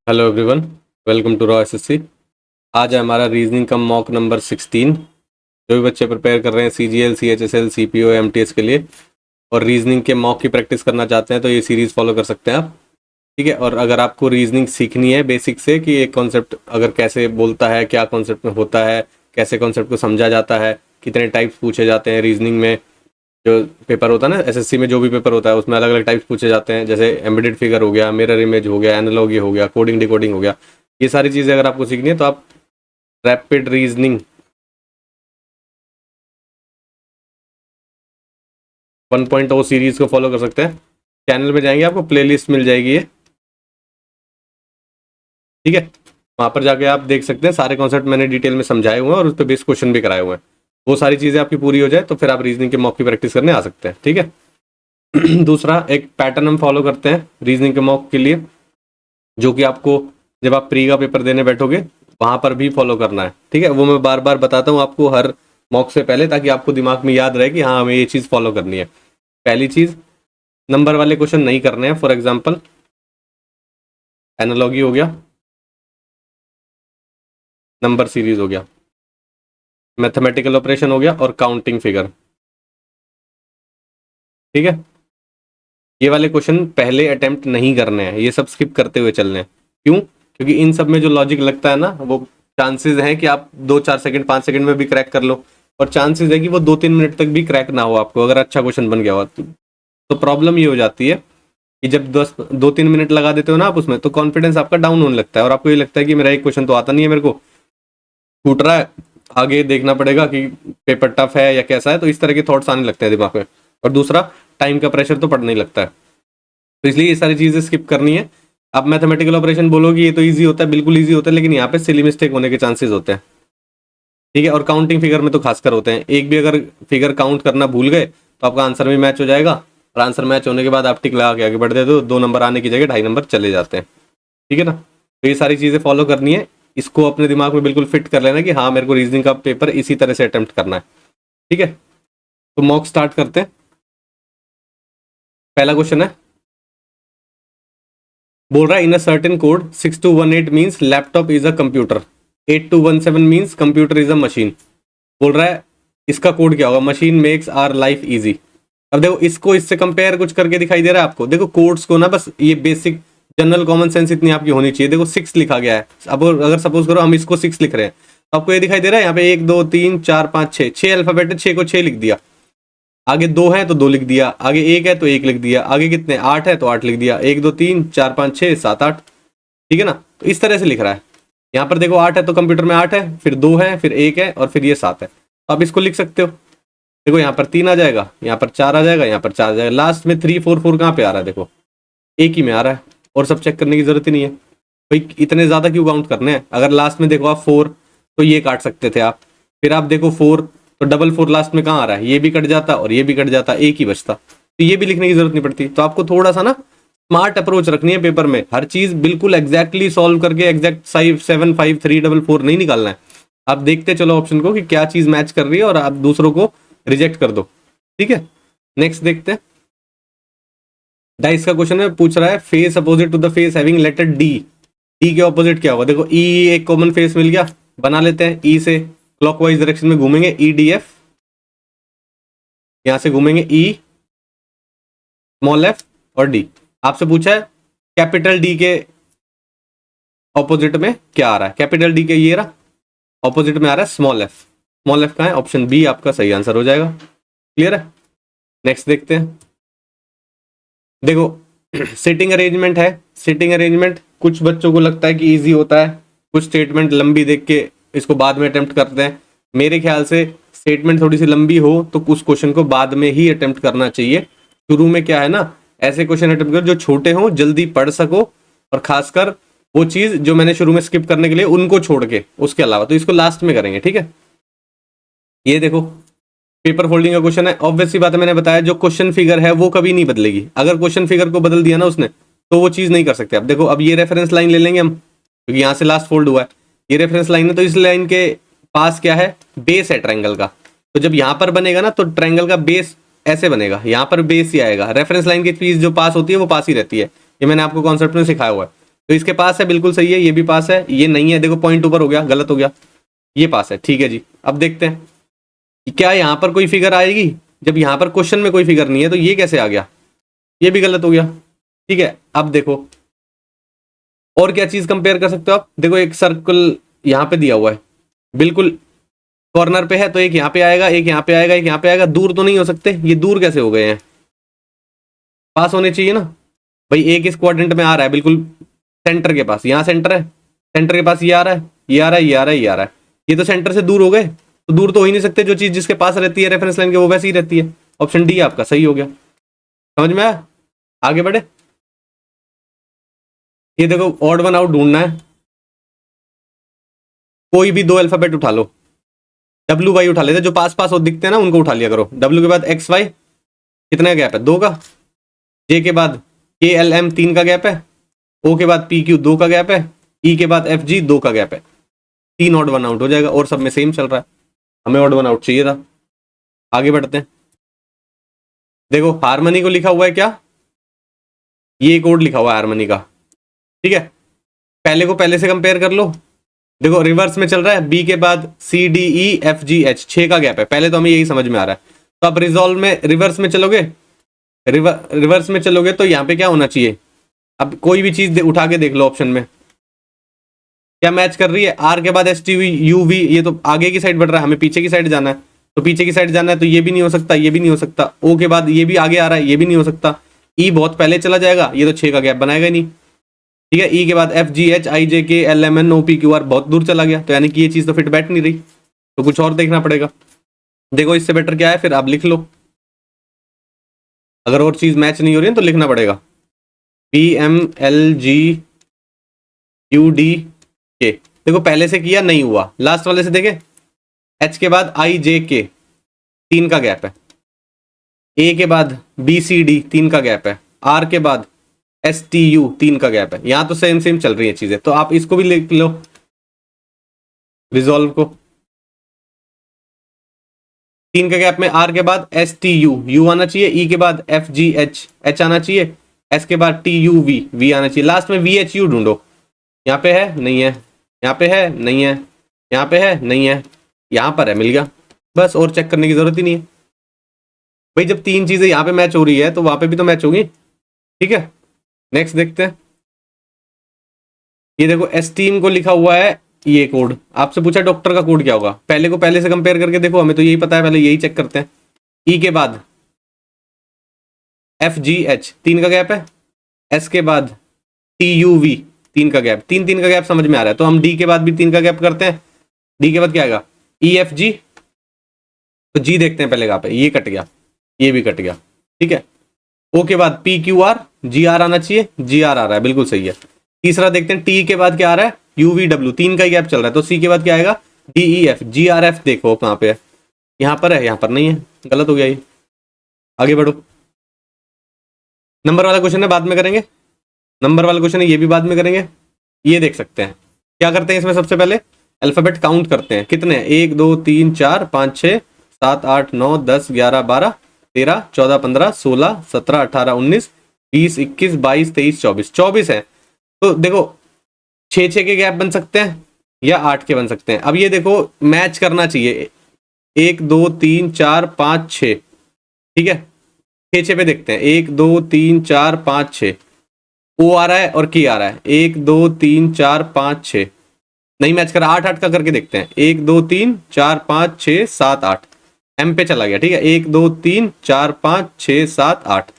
Hello everyone, welcome to Raw SSC. आज है हमारा रीजनिंग का मॉक नंबर 16। जो भी बच्चे प्रिपेयर कर रहे हैं सीजीएल, सीएचएसएल, सीपीओ, एमटीएस के लिए और रीजनिंग के मॉक की प्रैक्टिस करना चाहते हैं तो ये सीरीज़ फॉलो कर सकते हैं आप। ठीक है। और अगर आपको रीजनिंग सीखनी है बेसिक से कि एक कॉन्सेप्ट अगर कैसे बोलता है, क्या कॉन्सेप्ट में होता है, कैसे कॉन्सेप्ट को समझा जाता है, कितने टाइप्स पूछे जाते हैं रीजनिंग में, जो पेपर होता है ना एसएससी में, जो भी पेपर होता है उसमें अलग अलग टाइप्स पूछे जाते हैं, जैसे एम्बेडेड फिगर हो गया, मिरर इमेज हो गया, एनालॉगी हो गया, कोडिंग डिकोडिंग हो गया। ये सारी चीज़ें अगर आपको सीखनी है तो आप रैपिड रीजनिंग 1.0 सीरीज को फॉलो कर सकते हैं। चैनल में जाएंगे, आपको प्लेलिस्ट मिल जाएगी ये। ठीक है। वहाँ पर जाके आप देख सकते हैं, सारे कॉन्सेप्ट मैंने डिटेल में समझाए हुए हैं और उस पर बेस क्वेश्चन भी कराए हुए हैं। वो सारी चीज़ें आपकी पूरी हो जाए तो फिर आप रीजनिंग के मॉक की प्रैक्टिस करने आ सकते हैं। ठीक है। दूसरा एक पैटर्न हम फॉलो करते हैं रीजनिंग के मॉक के लिए, जो कि आपको जब आप प्री का पेपर देने बैठोगे वहां पर भी फॉलो करना है। ठीक है। वो मैं बार बार बताता हूँ आपको हर मॉक से पहले, ताकि आपको दिमाग में याद रहे कि हाँ हमें ये चीज़ फॉलो करनी है। पहली चीज़, नंबर वाले क्वेश्चन नहीं करने हैं। फॉर एग्जाम्पल एनालॉगी हो गया, नंबर सीरीज हो गया, मैथमेटिकल ऑपरेशन हो गया और काउंटिंग फिगर। ठीक है। ये वाले क्वेश्चन पहले अटेम्प्ट नहीं करने हैं, ये सब स्किप करते हुए चलने हैं। क्यों? क्योंकि इन सब में जो लॉजिक लगता है ना, वो चांसेस हैं कि आप 2-4 सेकंड 5 सेकंड में भी क्रैक कर लो, और चांसेस है कि वो 2-3 मिनट तक भी क्रैक ना हो आपको, अगर अच्छा क्वेश्चन बन गया हो तो प्रॉब्लम ये हो जाती है कि जब 2-3 मिनट लगा देते हो ना आप उसमें, तो कॉन्फिडेंस आपका डाउन होने लगता है और आपको ये लगता है कि मेरा एक क्वेश्चन तो आता नहीं है, मेरे को छूट रहा है, आगे देखना पड़ेगा कि पेपर टफ है या कैसा है। तो इस तरह के थॉट्स आने लगते हैं दिमाग में। और दूसरा, टाइम का प्रेशर तो पड़ने ही लगता है। तो इसलिए ये सारी चीज़ें स्किप करनी है। आप मैथमेटिकल ऑपरेशन बोलोगे ये तो ईजी होता है, बिल्कुल ईजी होता है, लेकिन यहाँ पे सिली मिस्टेक होने के चांसेस होते हैं। ठीक है। और काउंटिंग फिगर में तो खासकर होते हैं, एक भी अगर फिगर काउंट करना भूल गए तो आपका आंसर भी मैच हो जाएगा, और आंसर मैच होने के बाद आप टिक लगा के आगे बढ़ देते हो, 2 नंबर आने की जगह 2.5 नंबर चले जाते हैं। ठीक है ना। तो ये सारी चीज़ें फॉलो करनी है, इसको अपने दिमाग में बिल्कुल फिट कर लेना कि हाँ मेरे को रीजनिंग का पेपर इसी तरह से अटेम्प्ट करना है। ठीक है। तो मॉक स्टार्ट करते हैं। पहला क्वेश्चन है, बोल रहा है in a certain code 6218 means laptop is a computer, 8217 means computer is a machine. बोल रहा है इसका कोड क्या होगा? Machine makes our life easy. अब देखो इसको इससे कंपेयर कुछ करके दिखाई दे रहा है आपको। देखो कोड्स को ना, बस ये बेसिक जनरल कॉमन सेंस इतनी आपकी होनी चाहिए। देखो 6 लिखा गया है, अब अगर सपोज करो हम इसको 6 लिख रहे हैं तो आपको ये दिखाई दे रहा है यहाँ पे 1 2 3 4 5 6, 6 अल्फाबेट है, 6 को 6 लिख दिया। आगे 2 है तो 2 लिख दिया, आगे 1 है तो 1 लिख दिया, आगे कितने 8 है तो 8 लिख दिया, 1 2 3 4 5 6 7 8। ठीक है ना। तो इस तरह से लिख रहा है। यहाँ पर देखो 8 है तो कंप्यूटर में 8 है, फिर 2 है, फिर 1 है और फिर ये 7 है। तो आप इसको लिख सकते हो। देखो यहाँ पर 3 आ जाएगा, यहाँ पर 4 आ जाएगा, यहाँ पर 4 आ जाएगा, लास्ट में 3 4 4 कहाँ पे आ रहा है? देखो एक ही में आ रहा है, और सब चेक करने की जरूरत ही नहीं है भाई। इतने ज्यादा क्यों काउंट करने हैं? अगर लास्ट में देखो आप 4 तो ये काट सकते थे आप, फिर आप देखो 4 तो डबल 4 लास्ट में कहाँ आ रहा है? ये भी कट जाता और ये भी कट जाता, एक ही बचता, तो ये भी लिखने की जरूरत नहीं पड़ती। तो आपको थोड़ा सा ना स्मार्ट अप्रोच रखनी है पेपर में, हर चीज बिल्कुल एग्जैक्टली सॉल्व करके एग्जैक्ट 7 5 3 4 4 नहीं निकालना है। आप देखते चलो ऑप्शन को कि क्या चीज मैच कर रही है और आप दूसरों को रिजेक्ट कर दो। ठीक है। नेक्स्ट देखते हैं। डाइस का क्वेश्चन है, पूछ रहा है face opposite to the face having letter D. D के ऑपोजिट क्या होगा? देखो ई, एक कॉमन फेस मिल गया, बना लेते हैं। ई से क्लॉकवाइज डायरेक्शन में घूमेंगे, ई डी एफ, यहां से घूमेंगे ई स्मॉल एफ और डी। आपसे पूछा है कैपिटल डी के ऑपोजिट में क्या आ रहा है? कैपिटल डी के ये रहा, ऑपोजिट में आ रहा है स्मॉल एफ। स्मॉल एफ कहाँ है? ऑप्शन बी आपका सही आंसर हो जाएगा। क्लियर है। नेक्स्ट देखते हैं। देखो सिटिंग अरेंजमेंट है। सिटिंग अरेंजमेंट कुछ बच्चों को लगता है कि इजी होता है, कुछ स्टेटमेंट लंबी देख के इसको बाद में अटेम्प्ट करते हैं। मेरे ख्याल से स्टेटमेंट थोड़ी सी लंबी हो तो उस क्वेश्चन को बाद में ही अटेम्प्ट करना चाहिए। शुरू में क्या है ना, ऐसे क्वेश्चन अटेम्प्ट करो जो छोटे हों, जल्दी पढ़ सको, और खासकर वो चीज जो मैंने शुरू में स्किप करने के लिए उनको छोड़ के, उसके अलावा तो इसको लास्ट में करेंगे। ठीक है। ये देखो पेपर फोल्डिंग का क्वेश्चन है। ऑब्वियस सी बात है, मैंने बताया जो क्वेश्चन फिगर है वो कभी नहीं बदलेगी। अगर क्वेश्चन फिगर को बदल दिया ना उसने तो वो चीज नहीं कर सकते। अब देखो, अब ये रेफरेंस लाइन ले लेंगे हम, क्योंकि यहाँ से लास्ट फोल्ड हुआ है, ये रेफरेंस लाइन है, तो इस लाइन के पास क्या है? बेस है ट्रायंगल का। तो जब यहाँ पर बनेगा ना तो ट्रायंगल का बेस ऐसे बनेगा, यहाँ पर बेस ही आएगा। रेफरेंस लाइन की चीज जो पास होती है वो पास ही रहती है, ये मैंने आपको कॉन्सेप्ट में सिखाया हुआ है। तो इसके पास है, बिल्कुल सही है, ये भी पास है, ये नहीं है, देखो पॉइंट ऊपर हो गया, गलत हो गया, ये पास है, ठीक है जी। अब देखते हैं कि क्या यहाँ पर कोई फिगर आएगी, जब यहाँ पर क्वेश्चन में कोई फिगर नहीं है तो ये कैसे आ गया, ये भी गलत हो गया, ठीक है। अब देखो और क्या चीज कंपेयर कर सकते हो आप, देखो एक सर्कल यहाँ पे दिया हुआ है, बिल्कुल कॉर्नर पे है, तो एक यहाँ पे आएगा, एक यहाँ पे आएगा, एक यहाँ पे आएगा, दूर तो नहीं हो सकते, ये दूर कैसे हो गए हैं, पास होने चाहिए ना भाई। एक इस क्वाड्रेंट में आ रहा है बिल्कुल सेंटर के पास, यहाँ सेंटर है, सेंटर के पास ये आ रहा है, ये आ रहा है, ये आ रहा है, ये आ रहा है, ये तो सेंटर से दूर हो गए, तो दूर तो हो ही नहीं सकते, जो चीज जिसके पास रहती है रेफरेंस लाइन के वो वैसे ही रहती है। ऑप्शन डी आपका सही हो गया, समझ में आया, आगे बढ़े। ये देखो ऑड वन आउट ढूंढना है, कोई भी दो अल्फाबेट उठा लो, डब्ल्यू वाई उठा लेते, जो पास पास हो दिखते हैं ना उनको उठा लिया करो। डब्ल्यू के बाद एक्स वाई कितना गैप है, 2 का, जे के बाद के एल एम 3 का गैप है, ओ के बाद पी क्यू 2 का गैप है, ई के बाद एफ जी 2 का गैप है, 3 ऑड वन आउट हो जाएगा, और सब में सेम चल रहा है, हमें ऑड वन आउट चाहिए था। आगे बढ़ते हैं, देखो हारमनी को लिखा हुआ है क्या, ये कोड लिखा हुआ है हारमनी का, ठीक है। पहले को पहले से कंपेयर कर लो, देखो रिवर्स में चल रहा है, बी के बाद C D E F G H 6 का गैप है, पहले तो हमें यही समझ में आ रहा है। तो आप रिजॉल्व में रिवर्स में चलोगे, रिवर्स में चलोगे तो यहाँ पे क्या होना चाहिए, अब कोई भी चीज उठा के देख लो ऑप्शन में क्या मैच कर रही है, आर के बाद एस टी यू वी, ये तो आगे की साइड बढ़ रहा है, हमें पीछे की साइड जाना है, तो पीछे की साइड जाना है, तो ये भी नहीं हो सकता, ये भी नहीं हो सकता, ओ के बाद ये भी आगे आ रहा है, ये भी नहीं हो सकता, ई बहुत पहले चला जाएगा, ये तो 6 का गैप बनाएगा ही नहीं, ठीक है। ई के बाद F G H I J K L M N O P Q R बहुत दूर चला गया, तो यानी कि ये चीज तो फिट बैठ नहीं रही, तो कुछ और देखना पड़ेगा। देखो इससे बेटर क्या है, फिर आप लिख लो, अगर और चीज मैच नहीं हो रही है तो लिखना पड़ेगा, P M L G U D के, देखो पहले से किया नहीं हुआ, लास्ट वाले से देखे, एच के बाद आई जे के 3 का गैप है, ए के बाद बी सी डी 3 का गैप है, आर के बाद एस टी यू 3 का गैप है, यहां तो सेम सेम चल रही है चीजें, तो आप इसको भी लिख लो रिजॉल्व को, 3 के गैप में आर के बाद एस टी यू यू आना चाहिए, ई के बाद एफ जी एच एच आना चाहिए, एस के बाद टी यू वी वी आना चाहिए, लास्ट में वी एच यू ढूंढो, यहाँ पे है नहीं है, यहाँ पे है नहीं है, यहाँ पे है नहीं है, यहाँ पर है, मिल गया, बस और चेक करने की जरूरत ही नहीं है भाई। जब 3 चीजें यहाँ पे मैच हो रही है तो वहां पे भी तो मैच होगी, ठीक है। नेक्स्ट देखते हैं, ये देखो एस्टीम को लिखा हुआ है, ये कोड आपसे पूछा डॉक्टर का कोड क्या होगा, पहले को पहले से कंपेयर करके देखो, हमें तो यही पता है, पहले यही चेक करते हैं। ई के बाद एफ जी एच 3 का गैप है, एस के बाद टी यू वी 3 का गैप, 3 का गैप समझ में आ रहा है, तो हम डी के बाद भी 3 का गैप करते हैं, डी के बाद क्या आएगा ई एफ जी, तो जी देखते हैं पहले कहाँ पे, ये कट गया, ये भी कट गया, ठीक है। ओ के बाद P Q R G R आना चाहिए, जी आर आ रहा है, बिल्कुल सही है। तीसरा देखते हैं, टी के बाद क्या आ रहा है यू वी डब्ल्यू, 3 का ही गैप चल रहा है, तो सी के बाद क्या आएगा डी ई एफ, जी आर एफ देखो कहाँ पे है, यहाँ पर है, यहाँ पर नहीं है, गलत हो गया ये। आगे बढ़ो, नंबर वाला क्वेश्चन है बाद में करेंगे, नंबर वाला क्वेश्चन है ये भी बाद में करेंगे। ये देख सकते हैं क्या करते हैं इसमें, सबसे पहले अल्फाबेट काउंट करते हैं, कितने हैं 1 2 3 4 5 6 7 8 9 10 11 12 13 14 15 16 17 18 19 20 21 22 23 24 24 है, तो देखो 6 के गैप बन सकते हैं या 8 के बन सकते हैं। अब ये देखो मैच करना चाहिए, 1 2 3 4 5 6, ठीक है, 6 पे देखते हैं, 1 2 3 4 5 6, ओ आ रहा है और के आ रहा है, 1 2 3 4 5 6, नहीं मैच करा, 8 8 का करके देखते हैं, 1 2 3 4 5 6 7 8, एम पे चला गया, ठीक है, 1 2 3 4 5 6 7 8,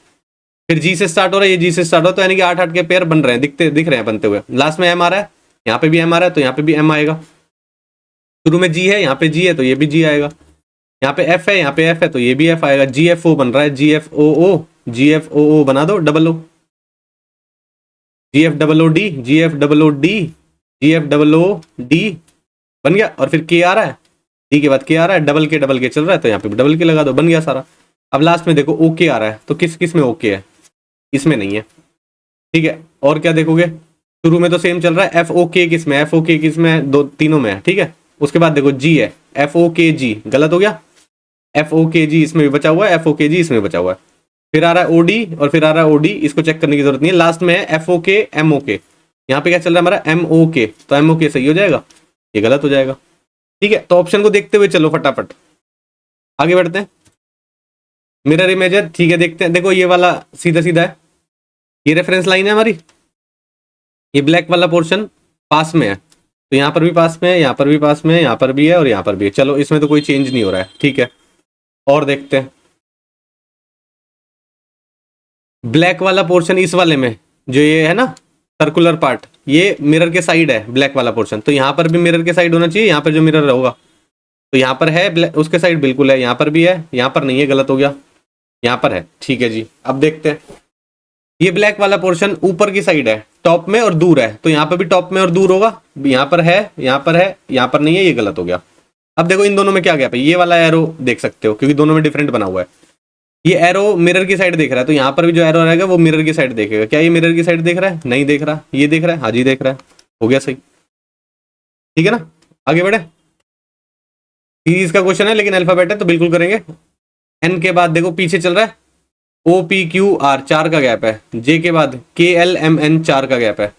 फिर जी से स्टार्ट हो रहा है, ये जी से स्टार्ट हो, तो यानी कि 8 8 के पेयर बन रहे हैं, दिख रहे हैं बनते हुए, लास्ट में एम आ रहा है, यहाँ पे भी एम आ रहा है, तो यहाँ पे भी एम आएगा, शुरू में जी है, यहाँ पे जी है, तो ये भी जी आएगा, यहाँ पे एफ है, यहाँ पे एफ है, तो ये भी एफ आएगा, जी एफ ओ बन रहा है, जी एफ ओ ओ, जी एफ ओ ओ बना दो डबल ओ, जी एफ डबल ओ डी, जी एफ डबल ओ डी, जी एफ डबल ओ डी बन गया, और फिर के आ रहा है, डी के बाद के आ रहा है, डबल के चल रहा है, तो यहाँ पे डबल के लगा दो, बन गया सारा। अब लास्ट में देखो ओके आ रहा है, तो किस किस में ओके है, इसमें नहीं है, ठीक है। और क्या देखोगे, शुरू में तो सेम चल रहा है, एफ ओ के किस में, एफ ओ के किस में, दो तीनों में है, ठीक है। उसके बाद देखो जी है, एफ ओ के जी गलत हो गया, एफ ओ के जी इसमें भी बचा हुआ है, एफ ओ के जी इसमें बचा हुआ है, फिर आ रहा है ओडी और फिर आ रहा है ओडी, इसको चेक करने की जरूरत नहीं है, लास्ट में है एफ ओ के एम ओ के, यहाँ पे क्या चल रहा है हमारा MOK, तो MOK सही हो जाएगा, ये गलत हो जाएगा। ठीक है, तो ऑप्शन को देखते हुए चलो फटाफट आगे बढ़ते हैं। मिरर इमेज है, ठीक है, देखते हैं। देखो ये वाला सीधा सीधा है, ये रेफरेंस लाइन है हमारी, ये ब्लैक वाला पोर्शन पास में है, तो यहाँ पर भी पास में है, यहाँ पर भी पास में है, यहाँ पर भी है और यहाँ पर भी है। चलो इसमें तो कोई चेंज नहीं हो रहा है, ठीक है। और देखते हैं ब्लैक वाला पोर्शन इस वाले में, जो ये है ना सर्कुलर पार्ट, ये मिरर के साइड है ब्लैक वाला पोर्शन, तो यहाँ पर भी मिरर के साइड होना चाहिए, यहाँ पर जो मिरर होगा तो यहाँ पर है उसके साइड बिल्कुल है, यहाँ पर भी है, यहाँ पर नहीं है, गलत हो गया, यहाँ पर है। ठीक है जी, अब देखते हैं ये ब्लैक वाला पोर्शन ऊपर की साइड है, टॉप में और दूर है, तो यहाँ पर भी टॉप में और दूर होगा, यहाँ पर है, यहाँ पर है, यहाँ पर नहीं है, ये गलत हो गया। अब देखो इन दोनों में क्या गैप है, ये वाला एरो देख सकते हो क्योंकि दोनों में डिफरेंट बना हुआ है, ये एरो मिरर की साइड देख रहा है, तो यहाँ पर भी जो एरो रहेगा वो मिरर की साइड देखेगा। क्या ये मिरर की साइड देख रहा है? नहीं देख रहा। ये देख रहा है? हाँ जी देख रहा है, हो गया सही। ठीक है ना, आगे बढ़े। सीरीज का क्वेश्चन है लेकिन अल्फाबेट है तो बिल्कुल करेंगे। एन के बाद देखो पीछे चल रहा है OPQR 4 का गैप है, जे के बाद KLMN 4 का गैप है,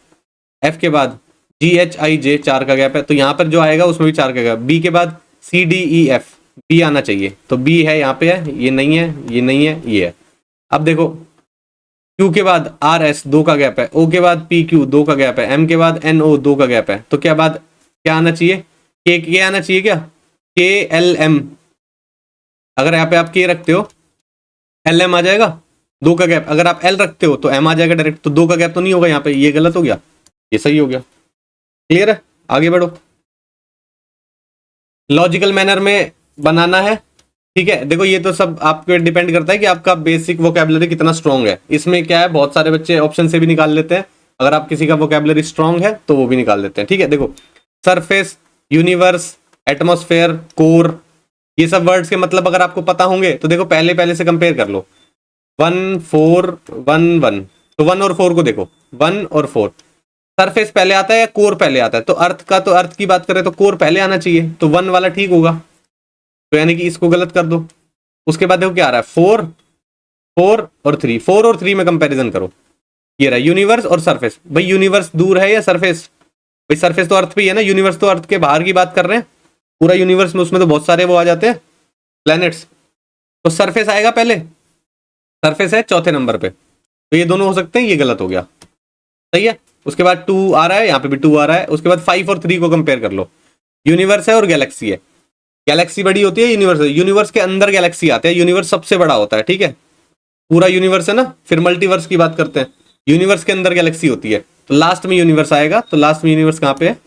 एफ के बाद GHIJ 4 का गैप है, तो यहाँ पर जो आएगा उसमें भी 4 का गैप, बी के बाद CDEF, बी आना चाहिए, तो बी है यहाँ पे है, ये नहीं है, ये नहीं है, ये है। अब देखो Q के बाद RS 2 का गैप है, O के बाद PQ 2 का गैप है, M के बाद NO 2 का गैप है, तो क्या आना चाहिए? K आना चाहिए क्या? KLM, अगर यहाँ पे आप K रखते हो LM आ जाएगा, 2 का गैप, अगर आप L रखते हो तो M आ जाएगा डायरेक्ट, तो 2 का गैप तो नहीं होगा यहाँ पे, ये गलत हो गया, ये सही हो गया। क्लियर है, आगे बढ़ो। लॉजिकल मैनर में बनाना है, ठीक है। देखो ये तो सब आप पे डिपेंड करता है कि आपका बेसिक वोकैबुलरी कितना स्ट्रांग है। इसमें क्या है, बहुत सारे बच्चे ऑप्शन से भी निकाल लेते हैं, अगर आप किसी का वोकैबुलरी स्ट्रांग है तो वो भी निकाल लेते हैं। ठीक है, देखो सरफेस, यूनिवर्स, एटमॉस्फेयर, कोर, ये सब वर्ड्स के मतलब अगर आपको पता होंगे तो देखो पहले से कंपेयर कर लो। 1 4 1 1, तो 1 और 4 को देखो, 1 और 4, सरफेस पहले आता है या कोर पहले आता है? तो अर्थ की बात करें तो कोर पहले आना चाहिए, तो 1 वाला ठीक होगा, तो यानी कि इसको गलत कर दो। उसके बाद देखो क्या आ रहा है, 4 4 और 3, 4 और 3 में कंपैरिजन करो, ये रहा यूनिवर्स और सरफेस। भाई यूनिवर्स दूर है या सरफेस? भाई सरफेस तो अर्थ पे ही है ना, यूनिवर्स तो अर्थ के बाहर की बात कर रहे हैं, पूरा यूनिवर्स में, उसमें तो बहुत सारे वो आ जाते हैं प्लैनेट्स, तो सरफेस आएगा पहले, सरफेस है चौथे नंबर पे, तो ये दोनों हो सकते हैं, ये गलत हो गया, सही है। उसके बाद 2 आ रहा है, यहाँ पे भी 2 आ रहा है। उसके बाद 5 और 3 को कंपेयर कर लो, यूनिवर्स है और गैलेक्सी है, गैलेक्सी बड़ी होती है यूनिवर्स है, यूनिवर्स के अंदर गैलेक्सी आते हैं, यूनिवर्स सबसे बड़ा होता है, ठीक है, पूरा यूनिवर्स है ना, फिर मल्टीवर्स की बात करते हैं, यूनिवर्स के अंदर गैलेक्सी होती है, तो लास्ट में यूनिवर्स आएगा, तो लास्ट में यूनिवर्स कहाँ पे है,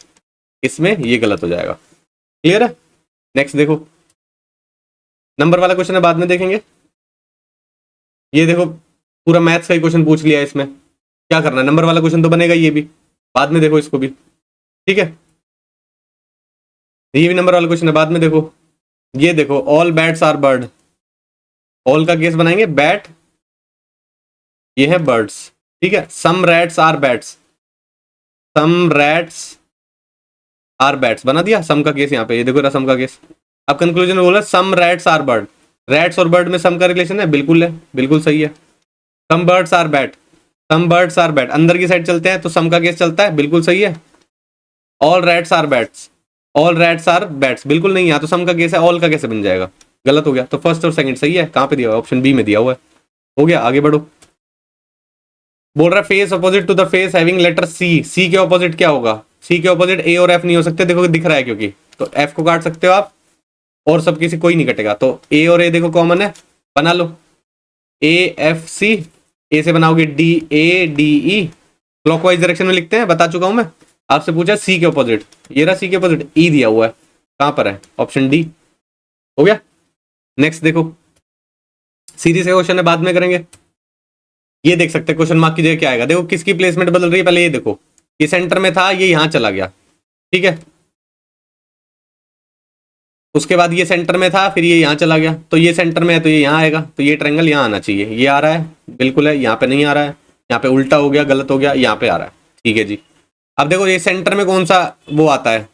इसमें, ये गलत हो जाएगा। क्लियर है, नेक्स्ट देखो, नंबर वाला क्वेश्चन है बाद में देखेंगे। ये देखो पूरा मैथ्स का ही क्वेश्चन पूछ लिया है, इसमें क्या करना है, नंबर वाला क्वेश्चन तो बनेगा, ये भी बाद में देखो इसको भी, ठीक है, ये भी नंबर वाला क्वेश्चन है, बाद में देखो। ये देखो all bats are bird, all का केस बनाएंगे, बैट ये है बर्ड्स, ठीक है। Some rats are bats, some rats are bats बना दिया, सम का केस यहाँ पे, ये देखो सम का केस। अब कंक्लूजन में बोला सम रैट्स आर बर्ड, रैट्स और बर्ड में सम का रिलेशन है, बिल्कुल है, बिल्कुल सही है। Some birds are bat, some birds are bat, अंदर की साइड चलते हैं तो सम का केस चलता है, बिल्कुल सही है। All rats are bats, all rats are bats, बिल्कुल नहीं, यहाँ तो सम का केस है, ऑल का कैसे बन जाएगा, गलत हो गया। तो फर्स्ट और सेकंड सही है, कहाँ पे दिया हुआ है, ऑप्शन बी में दिया हुआ है, हो गया, आगे बढ़ो। बोल रहा है face opposite to the face having letter C, C के ऑपोजिट क्या होगा, सी के ऑपोजिट ए और एफ नहीं हो सकते, देखो दिख रहा है क्योंकि, तो एफ को काट सकते हो आप और सब किसी कोई नहीं कटेगा, तो ए और ए देखो कॉमन है, बना लो AFC, ए से बनाओगे DADE, क्लॉकवाइज डायरेक्शन में लिखते हैं, बता चुका हूं मैं, आपसे पूछा सी के ऑपोजिट, ये रहा सी के ऑपोजिट, ई दिया हुआ है, कहां पर है, ऑप्शन डी, हो गया। नेक्स्ट देखो, सीरीज का क्वेश्चन है, बाद में करेंगे। ये देख सकते हैं क्वेश्चन मार्क की जगह क्या आएगा, देखो किसकी प्लेसमेंट बदल रही है, पहले ये देखो, ये सेंटर में था, ये यहां चला गया, ठीक है, उसके बाद ये सेंटर में था, फिर ये यहाँ चला गया, तो ये सेंटर में है तो ये यहाँ आएगा, तो ये ट्रायंगल यहाँ आना चाहिए, ये आ रहा है, बिल्कुल है, यहाँ पे नहीं आ रहा है, यहाँ पे उल्टा हो गया, गलत हो गया, यहाँ पे आ रहा है, ठीक है जी। अब देखो ये सेंटर में कौन सा वो आता है,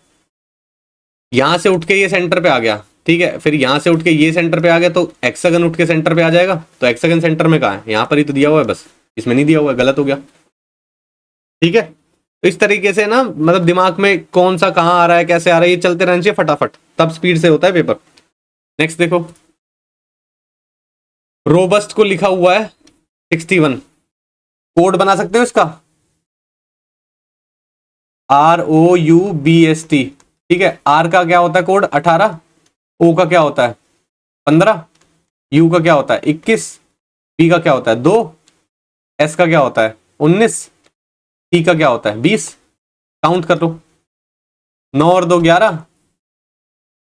यहाँ से उठ के ये सेंटर पे आ गया, ठीक है, फिर यहाँ से उठ के ये सेंटर पे आ गया, तो एक्सागन उठ के सेंटर पे आ जाएगा, तो एक्सागन सेंटर में कहाँ है, यहाँ पर ही तो दिया हुआ है, बस इसमें नहीं दिया हुआ है, गलत हो गया, ठीक है। तो इस तरीके से ना मतलब दिमाग में कौन सा कहाँ आ रहा है, कैसे आ रहा है, ये चलते रहना चाहिए फटाफट, तब स्पीड से होता है पेपर। नेक्स्ट देखो, रोबस्ट को लिखा हुआ है 61, कोड बना सकते हो इसका, ROUBST, ठीक है। R का क्या होता है कोड 18, O का क्या होता है 15, U का क्या होता है 21, B का क्या होता है 2, S का क्या होता है 19, T का क्या होता है 20। काउंट कर लो, 9 और 2 11,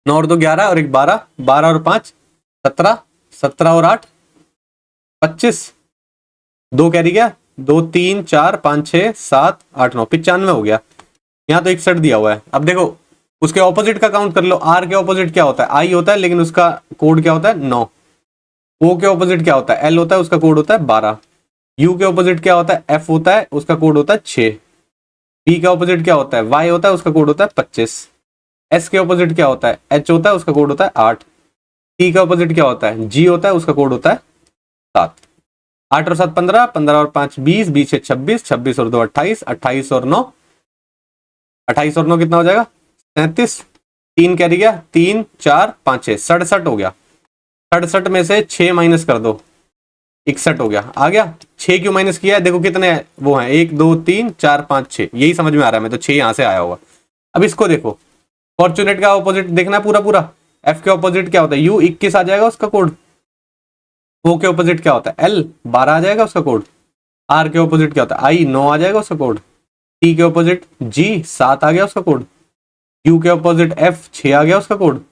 9 और 2 11 और 1 12, 12 और 5 17, 17 और 8 25, 2 कैरी गया, 2 3 4 5 6 7 8 9, 95 हो गया। यहाँ तो 61 दिया हुआ है। अब देखो उसके ऑपोजिट का काउंट कर लो, आर के ऑपोजिट क्या होता है आई होता है, लेकिन उसका कोड क्या होता है 9। ओ के ऑपोजिट क्या होता है एल होता है, उसका कोड होता है 12। यू के ऑपोजिट क्या होता है एफ होता है, उसका कोड होता है 6। पी का ऑपोजिट क्या होता है वाई होता है, उसका कोड होता है 25। एस के ऑपोजिट क्या होता है एच होता है, उसका कोड होता है 8। टी का ऑपोजिट क्या होता है जी होता है, उसका कोड होता है 7। 8 और 7 15, 15 और 5 20, 20 से 26, 26 और 2 28, 28 और 9, 28 और 9 कितना हो जाएगा 37। 3 कैरी गया, 3 4 5 6 67 हो गया। 67 में से 6 माइनस कर दो, 61 हो गया। आ गया 6 क्यों माइनस किया है, देखो कितने वो हैं 1 2 3 4 5 6, यही समझ में आ रहा है, मैं तो 6 यहां से आया होगा। अब इसको देखो, फॉर्चुनेट का ऑपोजिट देखना है पूरा पूरा। एफ के ऑपोजिट क्या होता है यू, 21 आ जाएगा उसका कोड। ओ के ऑपोजिट क्या होता है एल, 12 आ जाएगा उसका कोड। आर के ऑपोजिट क्या होता है आई, 9 आ जाएगा उसका कोड। टी के ऑपोजिट जी, 7 आ गया उसका कोड। यू के ऑपोजिट एफ, 6 आ गया उसका कोड।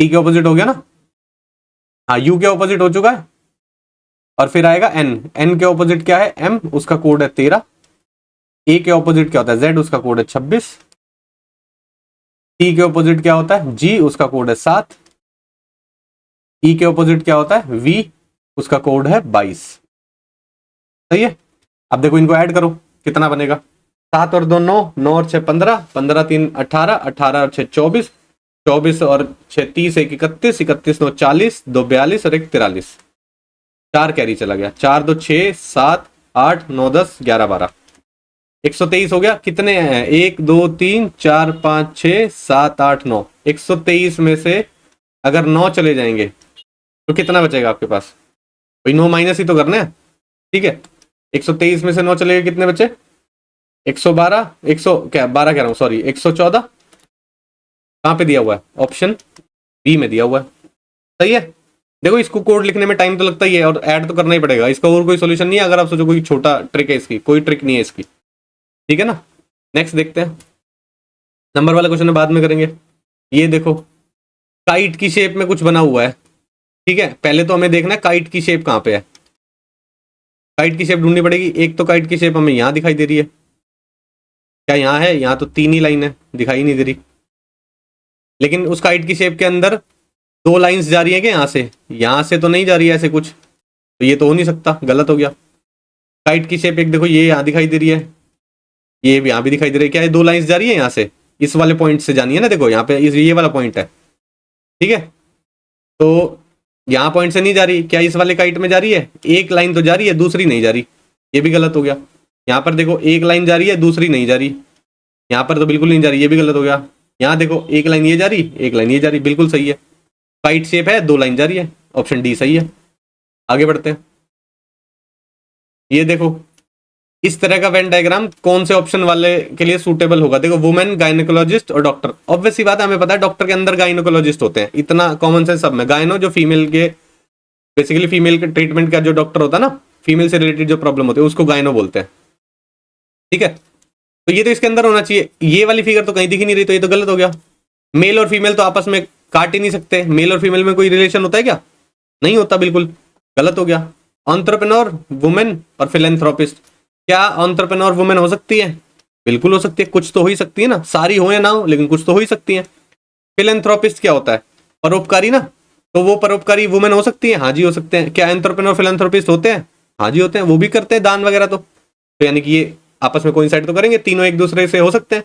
टी के ऑपोजिट हो गया ना, हाँ यू के ऑपोजिट हो चुका है। और फिर आएगा एन, एन के ऑपोजिट क्या है एम, उसका कोड है 13। ए के ऑपोजिट क्या होता है जेड, उसका कोड है 26। टी के ऑपोजिट क्या होता है जी, उसका कोड है 7। ई के ऑपोजिट क्या होता है वी, उसका कोड है 22। सही है। अब देखो इनको ऐड करो कितना बनेगा, 7 और 2 9, 9 और 6 15, 15 3 18, 18 और 6 24, 24 और 6 30, 1 31, 31 9 40, 2 42 और 1 43। 4 कैरी चला गया, 4 2 6 7 8 9 10 11 12, 123 हो गया। कितने हैं 1 2 3 4 5 6 7 8 9, 123 में से अगर 9 चले जाएंगे तो कितना बचेगा आपके पास, भाई 9 माइनस ही तो करना है, ठीक है। 123 में से 9 चले गए, कितने बचे 112, 100 क्या 12 कह रहा हूँ सॉरी 114। कहाँ पे दिया हुआ है ऑप्शन बी में दिया हुआ है। सही है। देखो इसको कोड लिखने में टाइम तो लगता ही है और ऐड तो करना ही पड़ेगा, इसका और कोई सोल्यूशन नहीं है। अगर आप सोचो कोई छोटा ट्रिक है इसकी, कोई ट्रिक नहीं है इसकी, ठीक है ना। नेक्स्ट देखते हैं, नंबर वाला क्वेश्चन बाद में करेंगे। ये देखो काइट की शेप में कुछ बना हुआ है, ठीक है। पहले तो हमें देखना है काइट की शेप कहाँ पे है, काइट की शेप ढूंढनी पड़ेगी। एक तो काइट की शेप हमें यहाँ दिखाई दे रही है, क्या यहाँ है, यहाँ तो 3 ही लाइन है, दिखाई नहीं दे रही। लेकिन उस काइट की शेप के अंदर 2 लाइंस जा रही है क्या, यहाँ से तो नहीं जा रही है ऐसे कुछ, तो ये तो हो नहीं सकता, गलत हो गया। काइट की शेप एक देखो ये यहाँ दिखाई दे रही है, ये भी यहाँ भी दिखाई दे रही है, क्या ये 2 लाइंस जा रही है यहाँ से, इस वाले पॉइंट से जानी है ना, देखो यहाँ पे ये वाला पॉइंट है, ठीक है। तो यहाँ पॉइंट से नहीं जा रही, क्या इस वाले काइट में जा रही है, एक लाइन तो जा रही है दूसरी नहीं जा रही, ये भी गलत हो गया। यहाँ पर देखो एक लाइन जा रही है दूसरी नहीं जा रही, यहाँ पर तो बिल्कुल नहीं जा रही, ये भी गलत हो गया। यहाँ देखो एक लाइन ये जा रही, एक लाइन ये जा रही, बिल्कुल सही है। काइट शेप है 2 लाइन जा रही है, ऑप्शन डी सही है। आगे बढ़ते हैं, ये देखो इस तरह का वेन डायग्राम कौन से ऑप्शन वाले के लिए सूटेबल होगा, देखो वुमेन, गायनेकोलॉजिस्ट और डॉक्टर। ऑब्वियस सी बात है, हमें पता है डॉक्टर के अंदर गायनेकोलॉजिस्ट होते हैं, इतना कॉमन सेंस सब में। गायनो जो फीमेल के बेसिकली फीमेल के ट्रीटमेंट का जो डॉक्टर होता है ना, फीमेल से रिलेटेड जो प्रॉब्लम होती है उसको गायनो बोलते हैं, ठीक है। तो ये तो इसके अंदर होना चाहिए, ये वाली फिगर तो कहीं दिख ही नहीं रही, तो ये तो गलत हो गया। मेल और फीमेल तो आपस में काट ही नहीं सकते, मेल और फीमेल में कोई रिलेशन होता है क्या, नहीं होता, बिल्कुल गलत हो गया। एंटरप्रेन्योर वुमेन और फिलेंथ्रोपिस्ट, क्या एंटरप्रेन्योर वुमेन हो सकती है, बिल्कुल हो सकती है, कुछ तो हो ही सकती है ना, सारी हो या ना हो लेकिन कुछ तो हो ही सकती है। फिलेंथ्रोपिस्ट क्या होता है, परोपकारी ना, तो वो परोपकारी वुमेन हो सकती है, हाँ जी हो सकते हैं। क्या एंटरप्रेन्योर फिलेंथ्रोपिस्ट होते हैं, हाँ जी होते हैं, वो भी करते हैं दान वगैरह, तो यानी कि ये आपस में कोइंसाइड तो करेंगे, तीनों एक दूसरे से हो सकते हैं।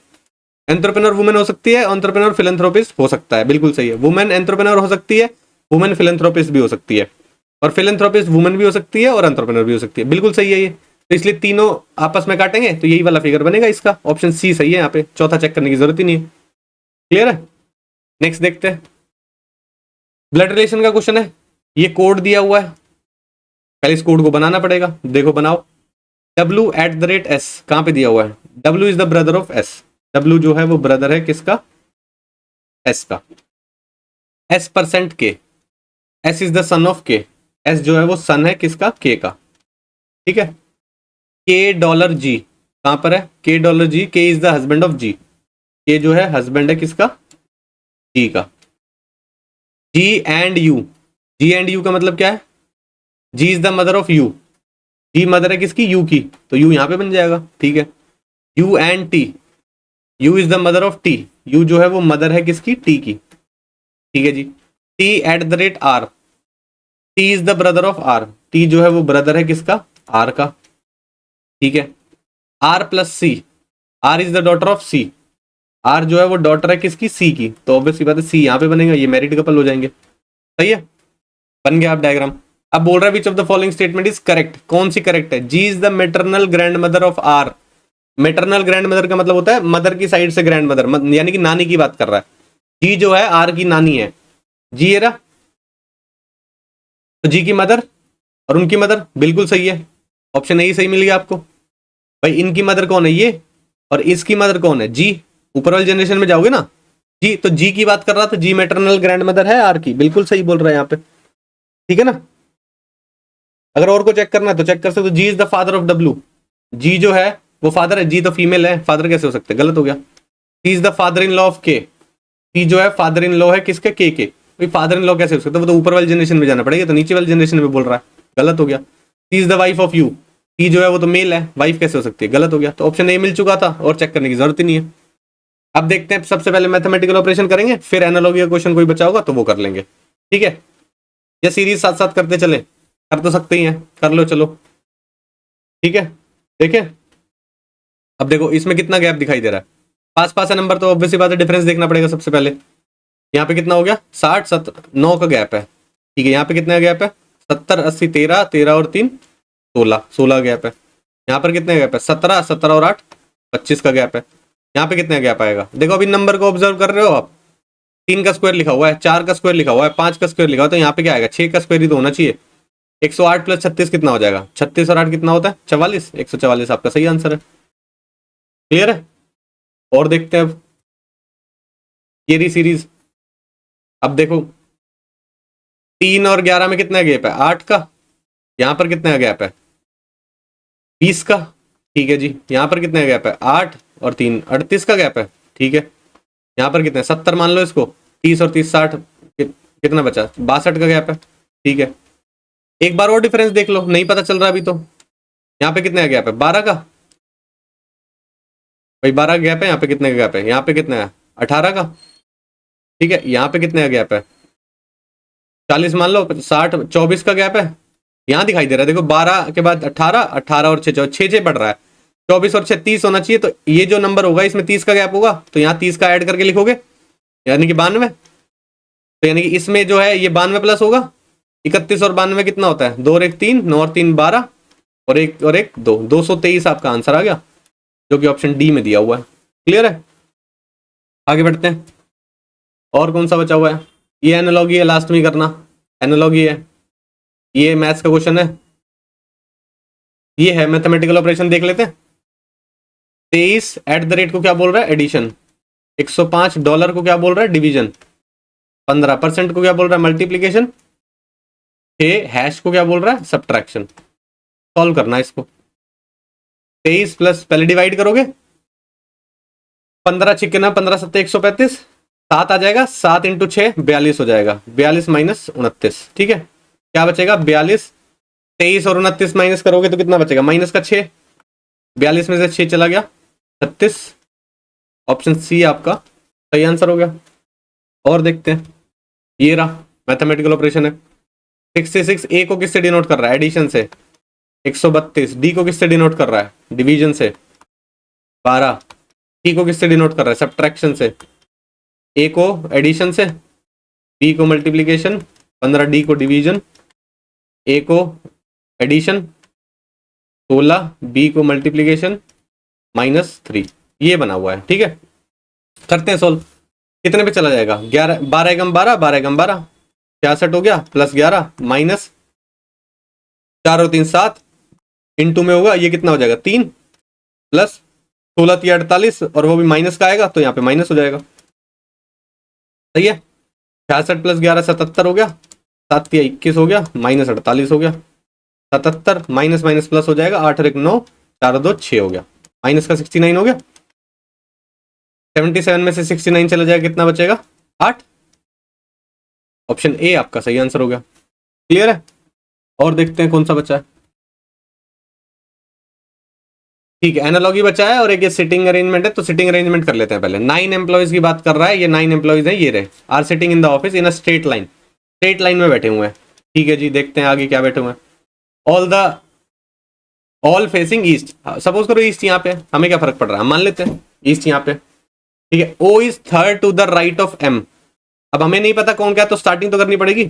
एंटरप्रेन्योर वुमेन हो सकती है, एंटरप्रेन्योर फिलेंथ्रोपिस्ट हो सकता है, बिल्कुल सही है। वुमेन एंटरप्रेन्योर हो सकती है, वुमेन फिलेंथ्रोपिस्ट भी हो सकती है, और फिलेंथ्रोपिस्ट वुमेन भी हो सकती है और एंटरप्रेन्योर भी हो सकती है, बिल्कुल सही है ये। तो इसलिए तीनों आपस में काटेंगे तो यही वाला फिगर बनेगा इसका। ऑप्शन सी सही है यहाँ पे, चौथा चेक करने की जरूरत ही नहीं है। क्लियर है? नेक्स्ट देखते हैं, ब्लड रिलेशन का क्वेश्चन है। ये कोड दिया हुआ है, पहले इस कोड को बनाना पड़ेगा। देखो बनाओ, W@S कहाँ पे दिया हुआ है? W is the brother of S। W जो है वो ब्रदर है किसका? S का। S% K, S is the son of K। S जो है वो सन है किसका? K का। ठीक है। $K कहाँ पर है? $K, K is the husband of G। K जो है हस्बैंड है किसका? G का। G एंड U का मतलब क्या है? G is the mother of U। G mother है किसकी? U की, तो U यहाँ पे बन जाएगा। ठीक है। U and T, U is the mother of T। U जो है वो मदर है किसकी? T की। ठीक है जी। T@R, T is the brother of R। T जो है वो ब्रदर है किसका? R का। ठीक है। R+C, R is the daughter of C। R जो है वो डॉटर है किसकी? C की, तो ऑब्वियसली बात है C यहाँ पे बनेगा, ये मैरिड कपल हो जाएंगे। सही है, बन गया आप डायग्राम। अब बोल रहा है which of the following statement is correct, कौन सी करेक्ट है? G is the maternal grand mother of R। Maternal grand mother का मतलब होता है मदर की साइड से ग्रैंड मदर, यानी कि नानी की बात कर रहा है। जी जो है आर की नानी है, जी है ना, तो जी की मदर और उनकी मदर बिल्कुल सही है। ऑप्शन ए सही मिल गया आपको। भाई इनकी मदर कौन है? ये, और इसकी मदर कौन है? जी। ऊपर वाले जनरेशन में जाओगे ना, जी, तो जी की बात कर रहा था, जी मेटरनल ग्रैंड मदर है आर की, बिल्कुल सही बोल रहा है यहाँ पे। ठीक है ना। अगर और को चेक करना है तो चेक कर सकते हो। G is the father of W. G जो है वो फादर है, जी तो फीमेल है, फादर कैसे हो सकते? गलत हो गया। He is the father in law of के। ही जो है फादर इन लॉ है किसके? के। भाई फादर इन लॉ कैसे हो सकता है? वो तो ऊपर वाली जनरेशन में जाना पड़ेगा, तो नीचे वाली जनरेशन में बोल रहा है, गलत हो गया। He is the wife of U. He जो है वो तो मेल है, वाइफ कैसे हो सकती है? गलत हो गया। तो ऑप्शन ए मिल चुका था और चेक करने की जरूरत ही नहीं है। अब देखते हैं, सबसे पहले मैथमेटिकल ऑपरेशन करेंगे, फिर एनालॉजी का क्वेश्चन कोई बचा होगा तो वो कर लेंगे। ठीक है, या सीरीज साथ साथ करते चले, कर तो सकते ही हैं, कर लो चलो। ठीक है, देखें अब देखो इसमें कितना गैप दिखाई दे रहा है। पास पास है नंबर, तो ऑब्वियसली बात है डिफरेंस देखना पड़ेगा सबसे पहले। यहाँ पे कितना हो गया? 60 70 9 का गैप है। ठीक है, यहाँ पे कितना गैप है? 70 80 13 13 और 3 16 16 गैप है। यहाँ पर कितने गैप है? 17 17 और 8 25 का गैप है। यहाँ पे कितने गैप आएगा? देखो अभी नंबर को ऑब्जर्व कर रहे हो आप, 3 का स्क्वायर लिखा हुआ है, 4 का स्क्वायर लिखा हुआ है, 5 का स्क्वायर लिखा हुआ है, तो यहाँ पे क्या आएगा? 6 का स्क्वायर ही तो होना चाहिए। 108 प्लस 36 कितना हो जाएगा? 36 और 8 कितना होता है? 44। 144 आपका सही आंसर है। क्लियर है? और देखते हैं अब ये रही सीरीज। अब देखो 3 और 11 में कितना गैप है? 8 का। यहाँ पर कितना गैप है? 20 का। ठीक है जी, यहाँ पर कितना गैप है? 8 और 3 38 का गैप है। ठीक है, यहाँ पर कितने? 70 मान लो इसको, 30 और 30 60, कितना बचा? 62 का गैप है। ठीक है, एक बार और डिफरेंस देख लो, नहीं पता चल रहा अभी तो। यहाँ पे कितने का गैप है? 12 का। भाई 12 का गैप है, यहाँ पे कितने का गैप है? यहाँ पे कितना है? 18 का। ठीक है, यहाँ पे कितने का गैप है? 40 मान लो, 60 24 का गैप है। यहाँ दिखाई दे रहा है देखो, 12 के बाद 18 18 और 6 6 बढ़ रहा है, 24 और 6 30 होना चाहिए। तो ये जो नंबर होगा इसमें 30 का गैप होगा, तो यहाँ 30 का ऐड करके लिखोगे, यानी कि 92। तो यानी कि इसमें जो है ये 92 प्लस होगा। 31 और 92 कितना होता है? 2 और 1 3, 9 और 3 12, और एक 2, 223 आपका आंसर आ गया, जो कि ऑप्शन डी में दिया हुआ है। क्लियर है? आगे बढ़ते हैं, और कौन सा बचा हुआ है? ये एनालॉजी है, लास्ट में करना, एनालॉजी है। ये मैथ्स का क्वेश्चन है, ये है मैथमेटिकल ऑपरेशन, देख लेते हैं। 23 एट द रेट को क्या बोल रहा है? एडिशन। $105 को क्या बोल रहा है? डिवीजन। 15% को क्या बोल रहा है? मल्टीप्लीकेशन। 6 हैश को क्या बोल रहा है? सब्ट्रैक्शन। सॉल्व करना है इसको। 23 प्लस, पहले डिवाइड करोगे, 15 छिकना 15 सत्ते 135, 7 आ जाएगा, 7 इंटू 6 42 हो जाएगा, 42 माइनस 29। ठीक है, क्या बचेगा? 42। 23 और 29 माइनस करोगे तो कितना बचेगा? माइनस का 6, 42 में से 6 चला गया, 36। ऑप्शन सी आपका सही आंसर हो गया। और देखते हैं, ये रहा मैथमेटिकल ऑपरेशन है। 66 ए को किससे डिनोट कर रहा है? एडिशन से। 132 डी को किससे डिनोट कर रहा है? डिवीजन से। 12 टी को किससे डिनोट कर रहा है? सब्ट्रैक्शन से। ए को एडिशन से, बी को मल्टीप्लीकेशन, 15 डी को डिवीजन, ए को एडिशन, 16 बी को मल्टीप्लीकेशन -3, ये बना हुआ है। ठीक है, करते हैं सोल्व। कितने पे चला जाएगा? 11, 12 एकम 12, 12 एकम 12, 66 हो गया, +11 माइनस 4 और 3 7, इंटू में होगा ये कितना हो जाएगा 3, प्लस 16 3 48, और वो भी माइनस का आएगा तो यहाँ पे माइनस हो जाएगा। सही है, 66 + 11 77 हो गया, 7 3 21 हो गया, -48 हो गया, 77 माइनस माइनस प्लस हो जाएगा, 8 और 1 9, 4 और 2 6 हो गया, माइनस का 69 हो गया। 77 में से 69 चला जाएगा, कितना बचेगा? 8। ऑप्शन ए आपका सही आंसर हो गया। क्लियर है? और देखते हैं कौन सा बचा है। ठीक है, एनालॉगी बचा है और एक ये सिटिंग अरेंजमेंट है, तो सिटिंग अरेंजमेंट कर लेते हैं पहले। 9 एम्प्लॉइज की बात कर रहा है, ये 9 एम्प्लॉइज है, ये रहे, are sitting in the office in a straight line, straight line में बैठे हुए हैं। ठीक है जी, देखते हैं आगे क्या बैठे हुए हैं। ऑल फेसिंग ईस्ट, सपोज करो ईस्ट यहाँ पे, हमें क्या फर्क पड़ रहा है, हम मान लेते हैं ईस्ट यहाँ पे। ठीक है, O is third to the right of M. अब हमें नहीं पता कौन क्या, तो स्टार्टिंग तो करनी पड़ेगी।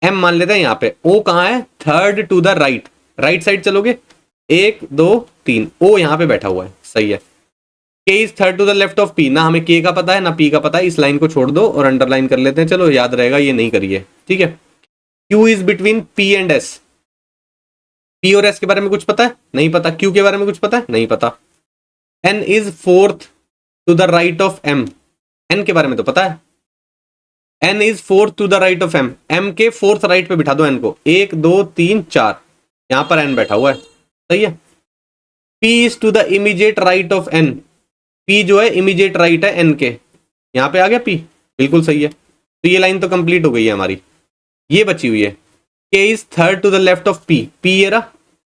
एम मान लेते हैं यहाँ पे, ओ कहाँ है? Third to the right, right side चलोगे, 1 2 3, ओ यहाँ पे बैठा हुआ है। सही है। K is third to the left of P, ना हमें के का पता है ना पी का पता है, इस लाइन को छोड़ दो और अंडरलाइन कर लेते हैं, चलो याद रहेगा, ये नहीं करिए। ठीक है, Q is between P and S, P और एस के बारे में कुछ पता है? नहीं पता। क्यू के बारे में कुछ पता है? नहीं पता। N is fourth to the right of M, N के बारे में तो पता है। N is fourth to the right of M, M के फोर्थ राइट पे बिठा दो एन को, 1 2 3 4, यहां पर एन बैठा हुआ है। सही है। P is to the immediate right of N, P जो है इमीडिएट राइट है एन के, यहां पे आ गया पी, बिल्कुल सही है। तो ये लाइन तो कंप्लीट हो गई है हमारी, ये बची हुई है। K is third to the left of P, P ये रहा,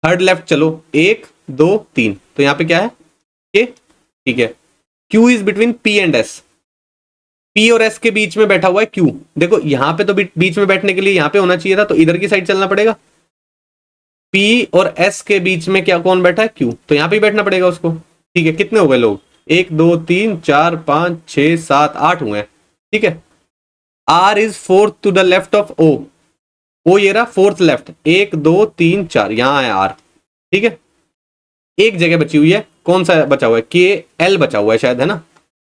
थर्ड लेफ्ट चलो, 1 2 3, तो यहां पे क्या है? के। ठीक है, Q is between P and S, P और एस के बीच में बैठा हुआ है क्यू। देखो यहां पे तो बीच में बैठने के लिए यहां पे होना चाहिए था, तो इधर की साइड चलना पड़ेगा। पी और एस के बीच में क्या कौन बैठा है? क्यू, तो यहां पे ही बैठना पड़ेगा उसको। ठीक है, कितने हो गए लोग? 1 2 3 4 5 6 7 8 हुए हैं। ठीक है, R is fourth to the left of O, O ये रहा फोर्थ लेफ्ट, 1 2 3 4, यहां है आर। ठीक है, एक जगह बची हुई है, कौन सा बचा हुआ है? के एल बचा हुआ है शायद, है ना?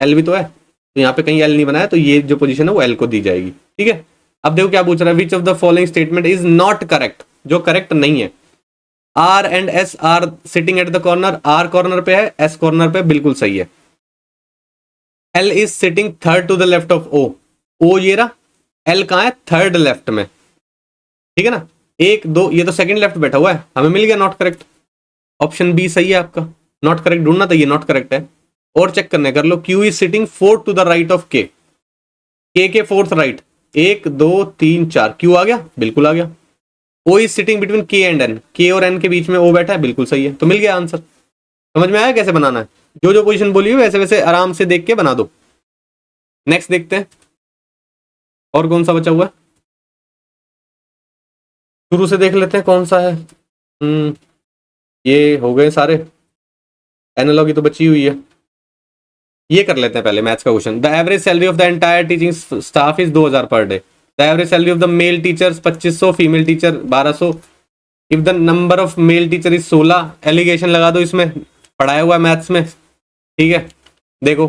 एल भी तो है, तो यहाँ पे कहीं एल नहीं बनाया, तो ये जो पोजीशन है वो एल को दी जाएगी। ठीक है, अब देखो क्या पूछ रहा है, which of the following statement is not correct, जो करेक्ट नहीं है। R and S are sitting at the corner, R corner पे है, एस कॉर्नर पे, बिल्कुल सही है। L is sitting third to the left of O, O ये रहा, एल कहाँ है? थर्ड लेफ्ट में। ठीक है ना, 1 2, ये तो सेकंड लेफ्ट बैठा हुआ है, हमें मिल गया नॉट करेक्ट। ऑप्शन बी सही है आपका, नॉट करेक्ट ढूंढना था, ये नॉट करेक्ट है। और चेक करने कर लो, Q is sitting fourth to the right of K fourth right, 1 2 3 4, Q आ गया, बिल्कुल आ गया। O is sitting between K and N, K और एन के बीच में ओ बैठा है, बिल्कुल सही है, तो मिल गया आंसर। समझ में आया कैसे बनाना है? जो जो पोजीशन बोली हुई वैसे वैसे आराम से देख के बना दो। नेक्स्ट देखते हैं और कौन सा बचा हुआ है, शुरू से देख लेते हैं कौन सा है। ये हो गए सारे, एनालॉगी तो बची हुई है, ये कर लेते हैं पहले मैथ्स का question. The average salary of the entire teaching staff is 2000 per day. The average salary of the male teachers 2500, female teacher 1200। If the number of male teacher is 16, alligation लगा दो, इसमें पढ़ाया हुआ है मैथ्स में। ठीक है, देखो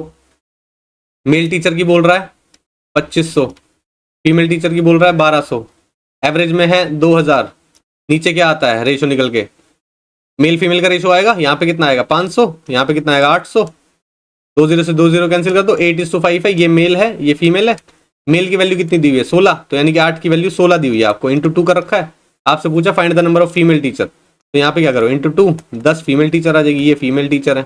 मेल टीचर की बोल रहा है 2500, फीमेल टीचर की बोल रहा है 1200, एवरेज में है 2000। नीचे क्या आता है रेशो निकल के? मेल फीमेल का रेशो आएगा, यहाँ पे कितना आएगा 500, यहाँ पे कितना आएगा 800, 2 0 से 2 0 कैंसिल कर दो, 8:5 है, ये मेल है ये फीमेल है। मेल की वैल्यू कितनी दी हुई है? 16, तो यानी कि 8 की वैल्यू 16 दी हुई है आपको, इंटू 2 कर रखा है। आपसे पूछा find the number of female teacher, तो यहाँ पे क्या करो इंटू 2, 10 फीमेल टीचर आ जाएगी, ये फीमेल टीचर है।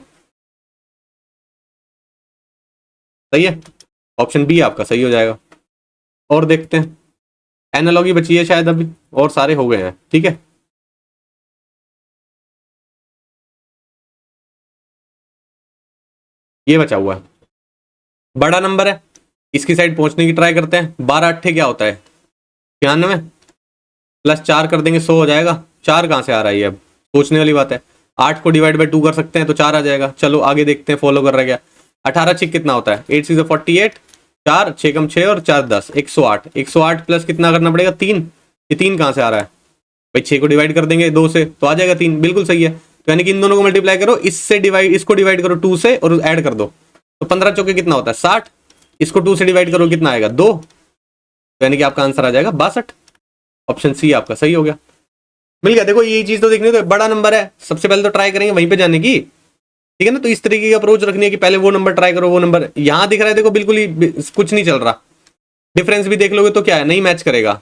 सही है, ऑप्शन बी आपका सही हो जाएगा। और देखते हैं, एनालॉगी बची है शायद अभी, और सारे हो गए हैं। ठीक है, ये बचा हुआ है, बड़ा नंबर है, इसकी साइड पहुंचने की ट्राई करते हैं। 12 अट्ठे क्या होता है? 96, प्लस 4 कर देंगे 100 हो जाएगा। 4 कहाँ से आ रहा है? ये अब सोचने वाली बात है। 8 को डिवाइड बाय 2 कर सकते हैं तो 4 आ जाएगा। चलो आगे देखते हैं, फॉलो कर रहा क्या। 18 6 कितना होता है? 8 6 48, 4 6 कम 6 और 4 10, 108। 108 प्लस कितना करना पड़ेगा? 3, ये 3 कहाँ से आ रहा है? भाई 6 को डिवाइड कर देंगे 2 से तो आ जाएगा 3, बिल्कुल सही है। तो यानी कि इन दोनों को मल्टीप्लाई करो, इससे डिवाइड, इसको डिवाइड करो 2 से और ऐड कर दो, तो 15 चौके कितना होता है 60, इसको 2 से डिवाइड करो कितना आएगा 2, तो यानी कि आपका आंसर आ जाएगा 62। ऑप्शन सी आपका सही हो गया, मिल गया। देखो यही चीज तो देखनी है, तो बड़ा नंबर है, सबसे पहले तो ट्राई करेंगे वहीं पे जाने की, ठीक है ना। तो इस तरीके की अप्रोच रखनी है कि पहले वो नंबर ट्राई करो, वो नंबर यहां दिख रहा है देखो, बिल्कुल ही कुछ नहीं चल रहा, डिफरेंस भी देख लोगे तो क्या है, नहीं मैच करेगा,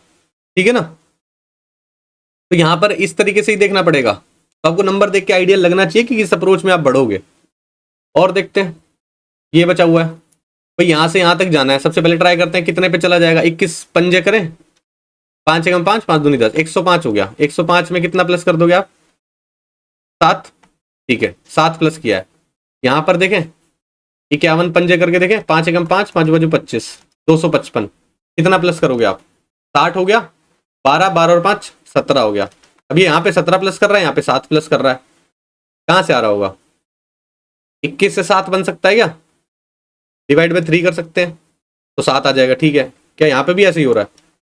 ठीक है ना। तो यहां पर इस तरीके से ही देखना पड़ेगा, तो आपको नंबर देख के आइडिया लगना चाहिए कि किस अप्रोच में आप बढ़ोगे। और देखते हैं, ये बचा हुआ है भाई, यहां से यहां तक जाना है। सबसे पहले ट्राई करते हैं कितने पे चला जाएगा, 21 पंजे करें, 5 एकम 5, 5 दूनी 10, 105 हो गया। 105 में कितना प्लस कर दोगे आप, 7, ठीक है 7 प्लस किया है। यहां पर देखें 51 पंजे करके देखें, 5 एकम 5, 5 बजू 25, 255, कितना प्लस करोगे आप, 60 हो गया, 12, 12 और 5 17 हो गया। अभी यहाँ पे 17 प्लस कर रहा है, यहाँ पे 7 प्लस कर रहा है, कहां से आ रहा होगा, 21 से 7 बन सकता है क्या, डिवाइड बाय 3 कर सकते हैं तो 7 आ जाएगा, ठीक है। क्या यहाँ पे भी ऐसे ही हो रहा है,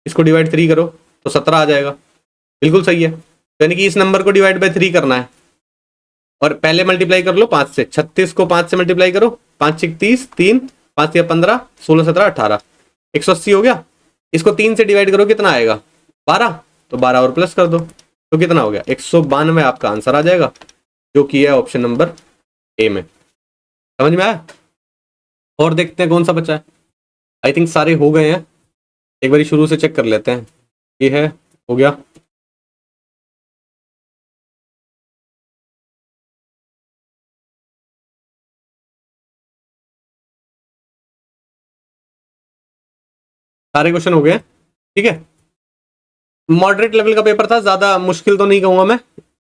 इसको डिवाइड 3 करो तो 17 आ जाएगा, बिल्कुल सही है। तो यानी कि इस नंबर को डिवाइड बाय 3 करना है, और पहले मल्टीप्लाई कर लो 5 से, 36 को 5 से मल्टीप्लाई करो, 5 6 30, 3 5 15, 16 17 18, 180 हो गया। इसको 3 से डिवाइड करो कितना आएगा 12, तो 12 और प्लस कर दो तो कितना हो गया 192 आपका आंसर आ जाएगा, जो कि है ऑप्शन नंबर ए में। समझ में आया। और देखते हैं कौन सा बचा है, आई थिंक सारे हो गए हैं, एक बार शुरू से चेक कर लेते हैं। ये है, हो गया, सारे क्वेश्चन हो गए, ठीक है। मॉडरेट लेवल का पेपर था, ज्यादा मुश्किल तो नहीं कहूंगा मैं,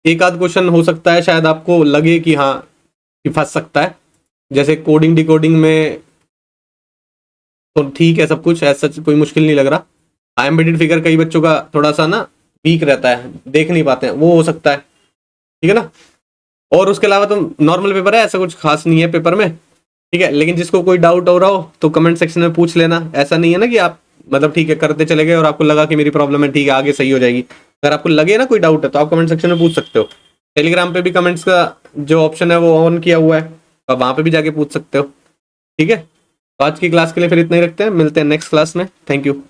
एक आध क्वेश्चन हो सकता है शायद आपको लगे कि हाँ कि फंस सकता है, जैसे कोडिंग डिकोडिंग में तो ठीक है सब कुछ, ऐसा कोई मुश्किल नहीं लग रहा। एम्बेडेड फिगर कई बच्चों का थोड़ा सा ना वीक रहता है, देख नहीं पाते हैं, वो हो सकता है, ठीक है ना। और उसके अलावा तो नॉर्मल पेपर है, ऐसा कुछ खास नहीं है पेपर में, ठीक है। लेकिन जिसको कोई डाउट हो रहा हो तो कमेंट सेक्शन में पूछ लेना, ऐसा नहीं है ना कि आप मतलब ठीक है करते चले गए और आपको लगा कि मेरी प्रॉब्लम है, ठीक है आगे सही हो जाएगी। अगर आपको लगे ना कोई डाउट है तो आप कमेंट सेक्शन में पूछ सकते हो। टेलीग्राम पे भी कमेंट्स का जो ऑप्शन है वो ऑन किया हुआ है, तो आप वहां पे भी जाके पूछ सकते हो, ठीक है। तो आज की क्लास के लिए फिर इतना ही रखते हैं, मिलते हैं नेक्स्ट क्लास में, थैंक यू।